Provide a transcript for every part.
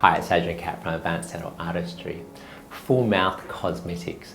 Hi, it's Adrian from Advanced Dental Artistry. Full mouth cosmetics.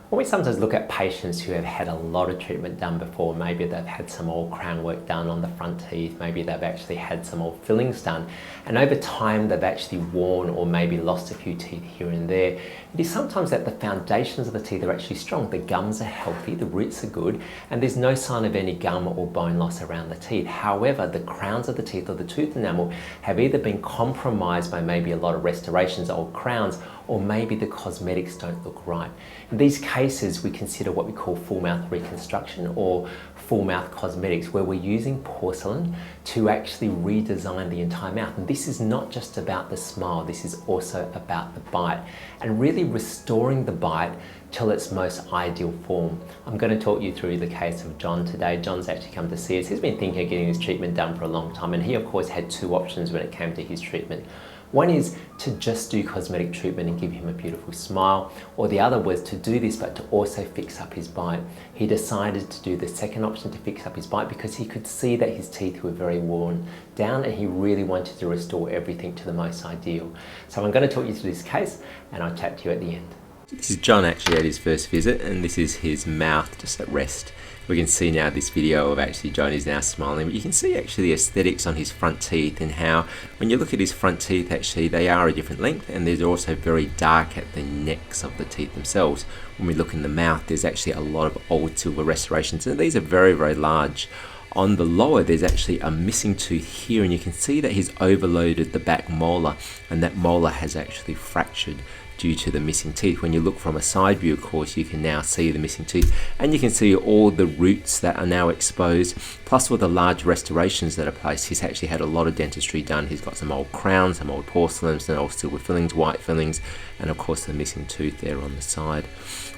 When we sometimes look at patients who have had a lot of treatment done before, maybe they've had some old crown work done on the front teeth, maybe they've actually had some old fillings done, and over time they've actually worn or maybe lost a few teeth here and there. It is sometimes that the foundations of the teeth are actually strong. The gums are healthy, the roots are good, and there's no sign of any gum or bone loss around the teeth. However, the crowns of the teeth or the tooth enamel have either been compromised by maybe a lot of restorations, old crowns, or maybe the cosmetics don't look right. In these cases, we consider what we call full mouth reconstruction or full mouth cosmetics, where we're using porcelain to actually redesign the entire mouth. And this is not just about the smile, this is also about the bite and really restoring the bite till its most ideal form. I'm going to talk you through the case of John today. John's actually come to see us. He's been thinking of getting his treatment done for a long time, and he of course had two options when it came to his treatment. One is to just do cosmetic treatment and give him a beautiful smile, or the other was to do this but to also fix up his bite. He decided to do the second option, to fix up his bite, because he could see that his teeth were very worn down and he really wanted to restore everything to the most ideal. So I'm going to talk you through this case and I'll chat to you at the end. This is John actually at his first visit, and this is his mouth just at rest. We can see now this video of actually John is now smiling, but you can see actually the aesthetics on his front teeth and how when you look at his front teeth actually they are a different length, and they're also very dark at the necks of the teeth themselves. When we look in the mouth, there's actually a lot of old silver restorations, and these are very, very large. On the lower, there's actually a missing tooth here, and you can see that he's overloaded the back molar, and that molar has actually fractured due to the missing teeth. When you look from a side view, of course, you can now see the missing teeth, and you can see all the roots that are now exposed, plus all the large restorations that are placed. He's actually had a lot of dentistry done. He's got some old crowns, some old porcelain, some old silver fillings, white fillings, and of course the missing tooth there on the side.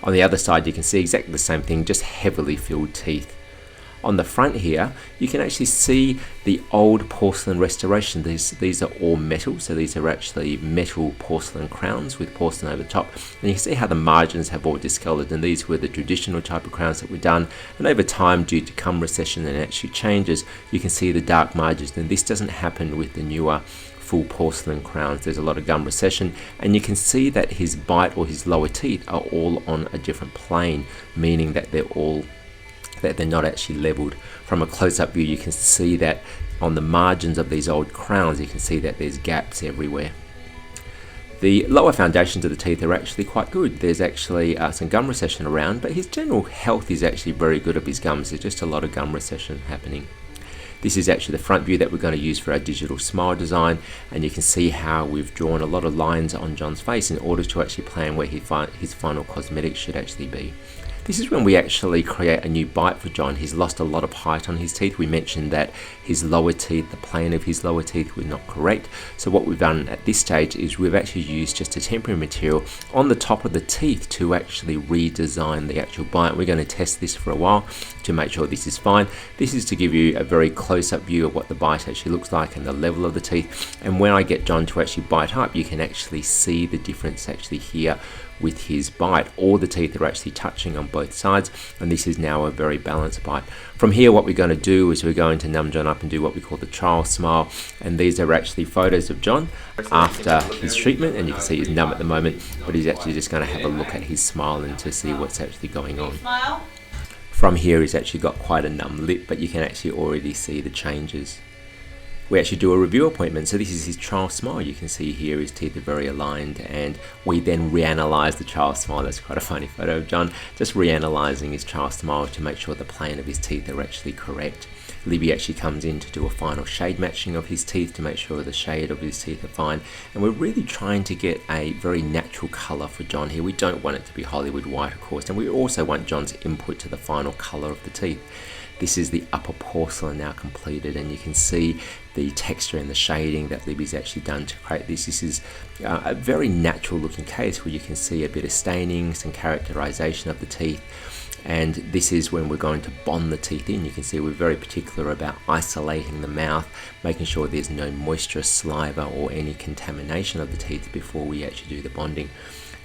On the other side, you can see exactly the same thing, just heavily filled teeth. On the front here, you can actually see the old porcelain restoration. These are all metal, so these are actually metal porcelain crowns with porcelain over the top. And you can see how the margins have all discoloured, and these were the traditional type of crowns that were done. And over time, due to gum recession and actually changes, you can see the dark margins. And this doesn't happen with the newer full porcelain crowns. There's a lot of gum recession, and you can see that his bite or his lower teeth are all on a different plane, meaning that they're not actually leveled. From a close-up view, you can see that on the margins of these old crowns, you can see that there's gaps everywhere. The lower foundations of the teeth are actually quite good. There's actually some gum recession around, but his general health is actually very good of his gums. There's just a lot of gum recession happening. This is actually the front view that we're going to use for our digital smile design, and you can see how we've drawn a lot of lines on John's face in order to actually plan where his final cosmetics should actually be. This is when we actually create a new bite for John. He's lost a lot of height on his teeth. We mentioned that his lower teeth, the plane of his lower teeth, were not correct. So what we've done at this stage is we've actually used just a temporary material on the top of the teeth to actually redesign the actual bite. We're going to test this for a while to make sure this is fine. This is to give you a very close-up view of what the bite actually looks like and the level of the teeth. And when I get John to actually bite up, you can actually see the difference actually here with his bite. All the teeth are actually touching on both sides, and this is now a very balanced bite. From here, what we're going to do is we're going to numb John up and do what we call the trial smile, and these are actually photos of John after his treatment, and you can see he's numb at the moment, but he's actually just going to have a look at his smile and to see what's actually going on. From here, he's actually got quite a numb lip, but you can actually already see the changes. We actually do a review appointment, so this is his trial smile. You can see here his teeth are very aligned, and we then reanalyze the trial smile. That's quite a funny photo of John, just reanalyzing his trial smile to make sure the plane of his teeth are actually correct. Libby actually comes in to do a final shade matching of his teeth to make sure the shade of his teeth are fine, and we're really trying to get a very natural colour for John here. We don't want it to be Hollywood white, of course, and we also want John's input to the final colour of the teeth. This is the upper porcelain now completed, and you can see the texture and the shading that Libby's actually done to create this. This is a very natural looking case where you can see a bit of staining, some characterization of the teeth, and this is when we're going to bond the teeth in. You can see we're very particular about isolating the mouth, making sure there's no moisture, saliva or any contamination of the teeth before we actually do the bonding.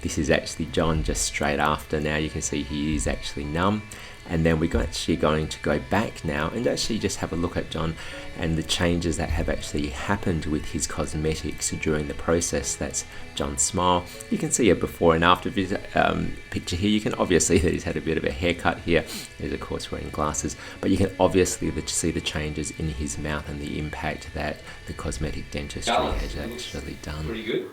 This is actually John just straight after. Now you can see he is actually numb, And then we're actually going to go back now and actually just have a look at John and the changes that have actually happened with his cosmetics during the process. That's John's smile. You can see a before and after picture here. You can obviously see that he's had a bit of a haircut here. He's of course wearing glasses, but you can obviously see the changes in his mouth and the impact that the cosmetic dentistry has actually done. Pretty good.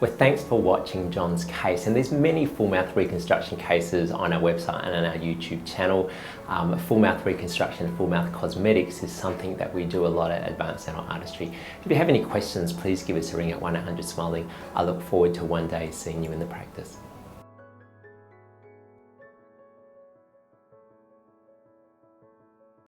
Well, thanks for watching John's case, and there's many full mouth reconstruction cases on our website and on our YouTube channel. Full mouth reconstruction, full mouth cosmetics is something that we do a lot at Advanced Dental Artistry. If you have any questions, please give us a ring at 1-800-SMILING. I look forward to one day seeing you in the practice.